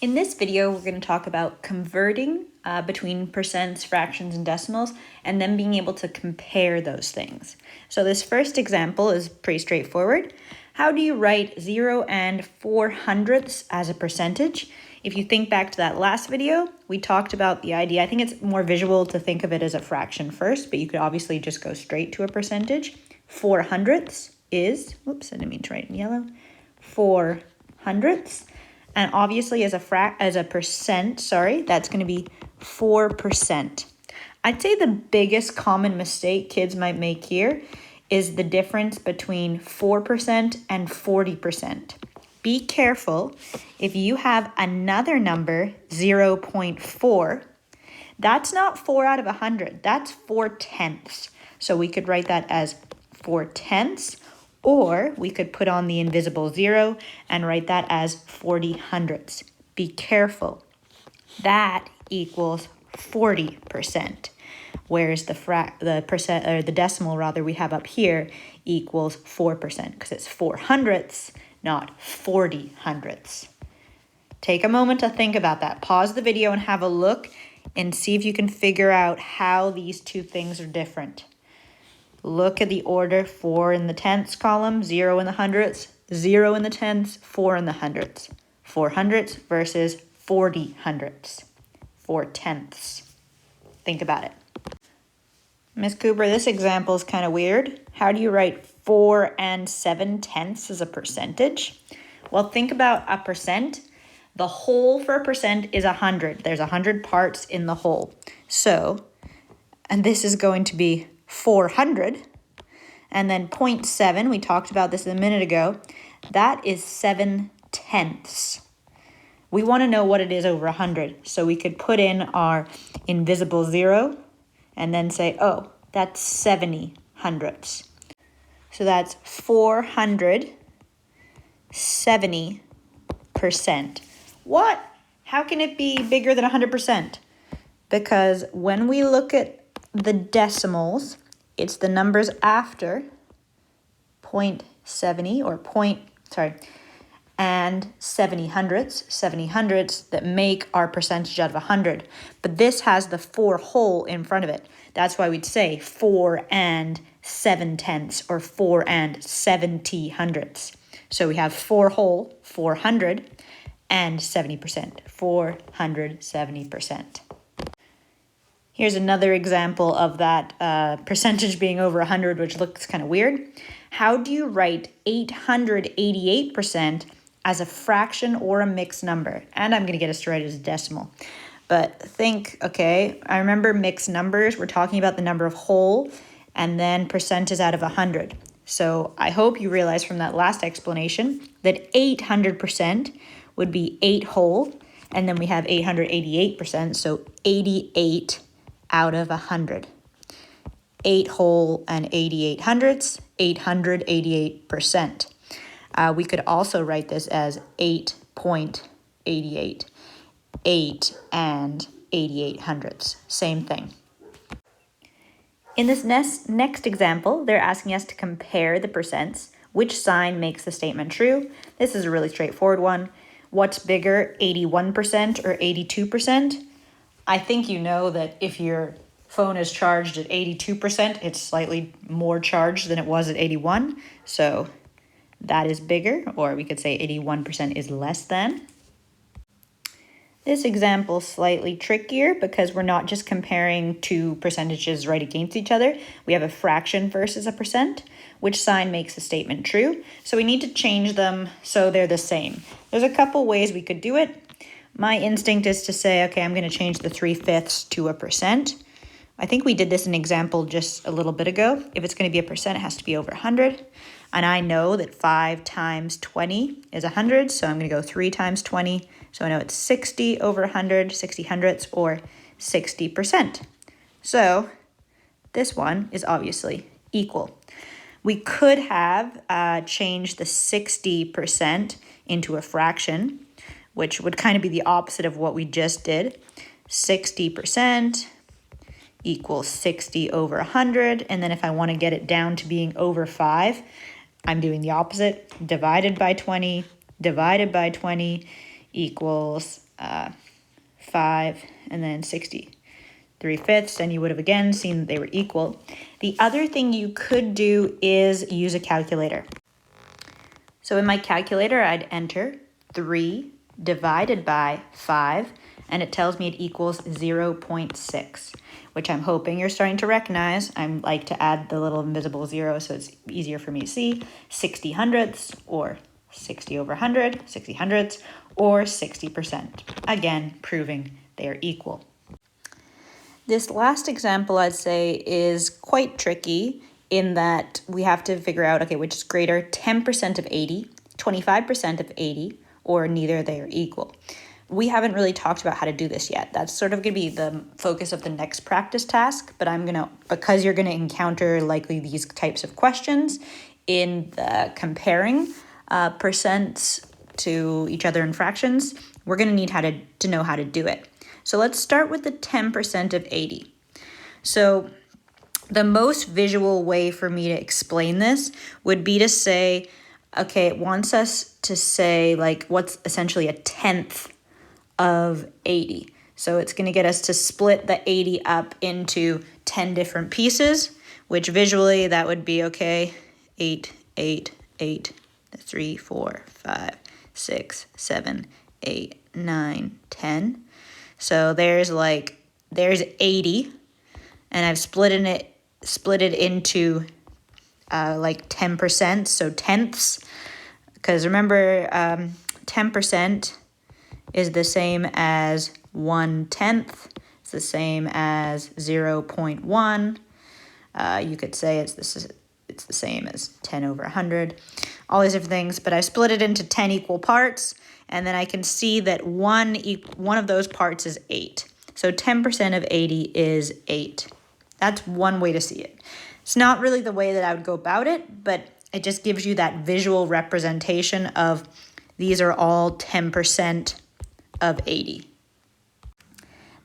In this video, we're going to talk about converting between percents, fractions, and decimals, and then being able to compare those things. So this first example is pretty straightforward. How do you write 0 and 4/100ths as a percentage? If you think back to that last video, we talked about the idea. I think it's more visual to think of it as a fraction first, but you could obviously just go straight to a percentage. 4/100ths is, oops, I didn't mean to write in yellow, 4/100ths. And obviously as a percent, that's going to be 4%. I'd say the biggest common mistake kids might make here is the difference between 4% and 40%. Be careful if you have another number, 0.4, that's not 4 out of 100, that's 4/10. So we could write that as 4/10. Or we could put on the invisible 0 and write that as 40/100ths. Be careful. That equals 40%. Whereas the decimal we have up here equals 4% because it's 4/100ths, not 40/100ths. Take a moment to think about that. Pause the video and have a look and see if you can figure out how these two things are different. Look at the order: 4 in the tenths column, 0 in the hundredths, 0 in the tenths, 4 in the hundredths. 4/100ths versus 40/100ths. 4/10ths. Think about it. Miss Cooper, this example is kind of weird. How do you write 4 and 7/10ths as a percentage? Well, think about a percent. The whole for a percent is 100. There's 100 parts in the whole. So, and this is going to be 400, and then 0.7, we talked about this a minute ago, that is 7/10ths. We want to know what it is over 100, so we could put in our invisible 0 and then say, oh, that's 70/100ths. So that's 470%. What? How can it be bigger than 100%? Because when we look at the decimals, it's the numbers after 0.70 and 70/100ths that make our percentage out of 100. But this has the 4 whole in front of it. That's why we'd say 4 and 7/10ths or 4 and 70/100ths. So we have 4 whole, 400, and 70%, 470%. Here's another example of that percentage being over 100, which looks kind of weird. How do you write 888% as a fraction or a mixed number? And I'm going to get us to write it as a decimal. But think, okay, I remember mixed numbers. We're talking about the number of whole, and then percent is out of 100. So I hope you realize from that last explanation that 800% would be 8 whole, and then we have 888%, so 88 out of 100. 8 whole and 88/100ths, 888%. We could also write this as 8.88, 8 and 88/100ths, same thing. In this next example, they're asking us to compare the percents. Which sign makes the statement true? This is a really straightforward one. What's bigger, 81% or 82%? I think you know that if your phone is charged at 82%, it's slightly more charged than it was at 81. So that is bigger, or we could say 81% is less than. This example is slightly trickier because we're not just comparing two percentages right against each other. We have a fraction versus a percent. Which sign makes the statement true? So we need to change them so they're the same. There's a couple ways we could do it. My instinct is to say, okay, I'm going to change the 3/5 to a percent. I think we did this in example just a little bit ago. If it's going to be a percent, it has to be over 100. And I know that 5 times 20 is 100, so I'm going to go 3 times 20. So I know it's 60 over 100, 60/100ths, or 60%. So this one is obviously equal. We could have changed the 60% into a fraction, which would kind of be the opposite of what we just did. 60% equals 60 over 100. And then if I want to get it down to being over 5, I'm doing the opposite. Divided by 20 equals 5, and then 63/5, and you would have again seen that they were equal. The other thing you could do is use a calculator. So in my calculator, I'd enter 3 divided by 5, and it tells me it equals 0.6, which I'm hoping you're starting to recognize. I like to add the little invisible 0 so it's easier for me to see. 60 hundredths, or 60 over 100, 60 hundredths, or 60%. Again, proving they are equal. This last example, I'd say, is quite tricky in that we have to figure out, okay, which is greater, 10% of 80, 25% of 80, or neither they are equal. We haven't really talked about how to do this yet. That's sort of going to be the focus of the next practice task, but because you're going to encounter likely these types of questions in the comparing percents to each other in fractions, we're going to need to know how to do it. So let's start with the 10% of 80. So the most visual way for me to explain this would be to say, okay, it wants us to say like what's essentially a tenth of 80. So it's going to get us to split the 80 up into 10 different pieces, which visually that would be, okay, 8, 8, 8, 3, 4, 5, 6, 7, 8, 9, 10. So there's 80, and I've split it into like 10%, so tenths, because remember 10% is the same as 1/10. It's the same as 0.1. You could say it's the same as 10 over 100, all these different things, but I split it into 10 equal parts, and then I can see that one of those parts is 8. So 10% of 80 is 8. That's one way to see it. It's not really the way that I would go about it, but it just gives you that visual representation of these are all 10% of 80.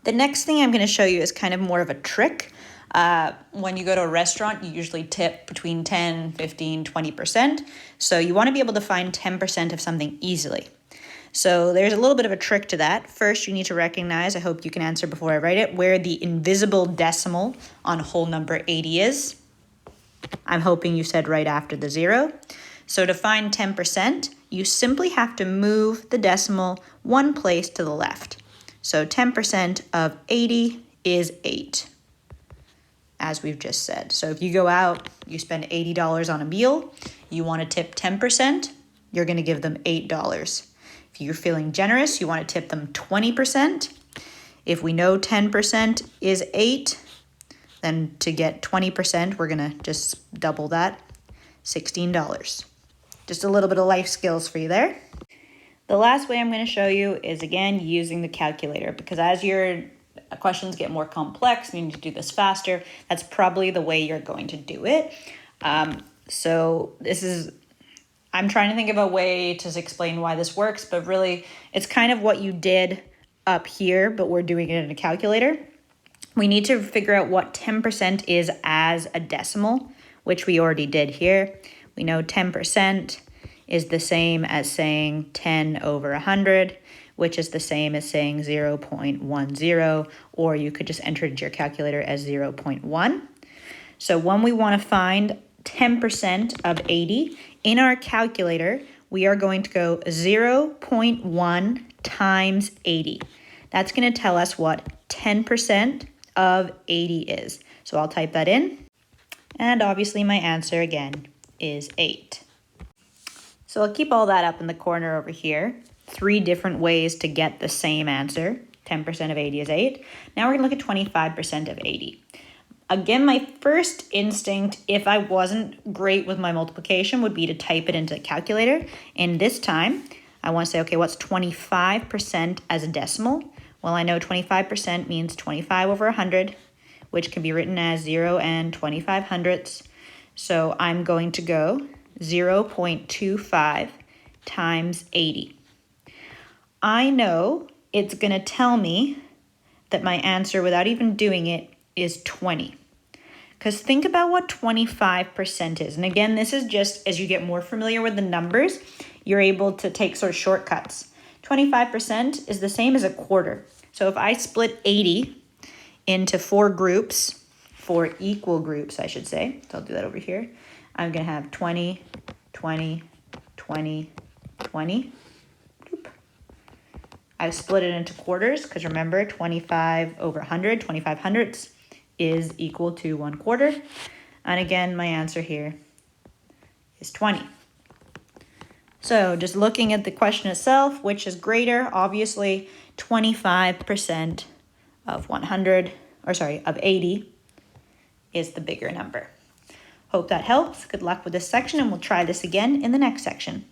The next thing I'm going to show you is kind of more of a trick. When you go to a restaurant, you usually tip between 10, 15, 20%. So you want to be able to find 10% of something easily. So there's a little bit of a trick to that. First, you need to recognize, I hope you can answer before I write it, where the invisible decimal on whole number 80 is. I'm hoping you said right after the 0. So to find 10%, you simply have to move the decimal one place to the left. So 10% of 80 is 8, as we've just said. So if you go out, you spend $80 on a meal, you want to tip 10%, you're going to give them $8. If you're feeling generous, you want to tip them 20%. If we know 10% is 8, then to get 20%, we're going to just double that, $16. Just a little bit of life skills for you there. The last way I'm going to show you is, again, using the calculator, because as your questions get more complex, you need to do this faster. That's probably the way you're going to do it. I'm trying to think of a way to explain why this works, but really it's kind of what you did up here, but we're doing it in a calculator. We need to figure out what 10% is as a decimal, which we already did here. We know 10% is the same as saying 10 over 100, which is the same as saying 0.10, or you could just enter it into your calculator as 0.1. So when we want to find 10% of 80 in our calculator, we are going to go 0.1 times 80. That's going to tell us what 10% of 80 is. So I'll type that in, and obviously my answer again is 8. So I'll keep all that up in the corner over here. 3 different ways to get the same answer. 10% of 80 is 8. Now we're going to look at 25% of 80. Again, my first instinct, if I wasn't great with my multiplication, would be to type it into the calculator. And this time, I want to say, okay, what's 25% as a decimal? Well, I know 25% means 25 over 100, which can be written as 0 and 25 hundredths. So I'm going to go 0.25 times 80. I know it's going to tell me that my answer, without even doing it, is 20. Because think about what 25% is. And again, this is just as you get more familiar with the numbers, you're able to take sort of shortcuts. 25% is the same as a quarter. So if I split 80 into 4 groups, 4 equal groups, I should say. So I'll do that over here. I'm going to have 20, 20, 20, 20. Boop. I've split it into quarters because remember 25 over 100, 25 hundredths is equal to 1 quarter. And again, my answer here is 20. So just looking at the question itself, which is greater? Obviously, 25% of 100, or sorry, of 80 is the bigger number. Hope that helps. Good luck with this section, and we'll try this again in the next section.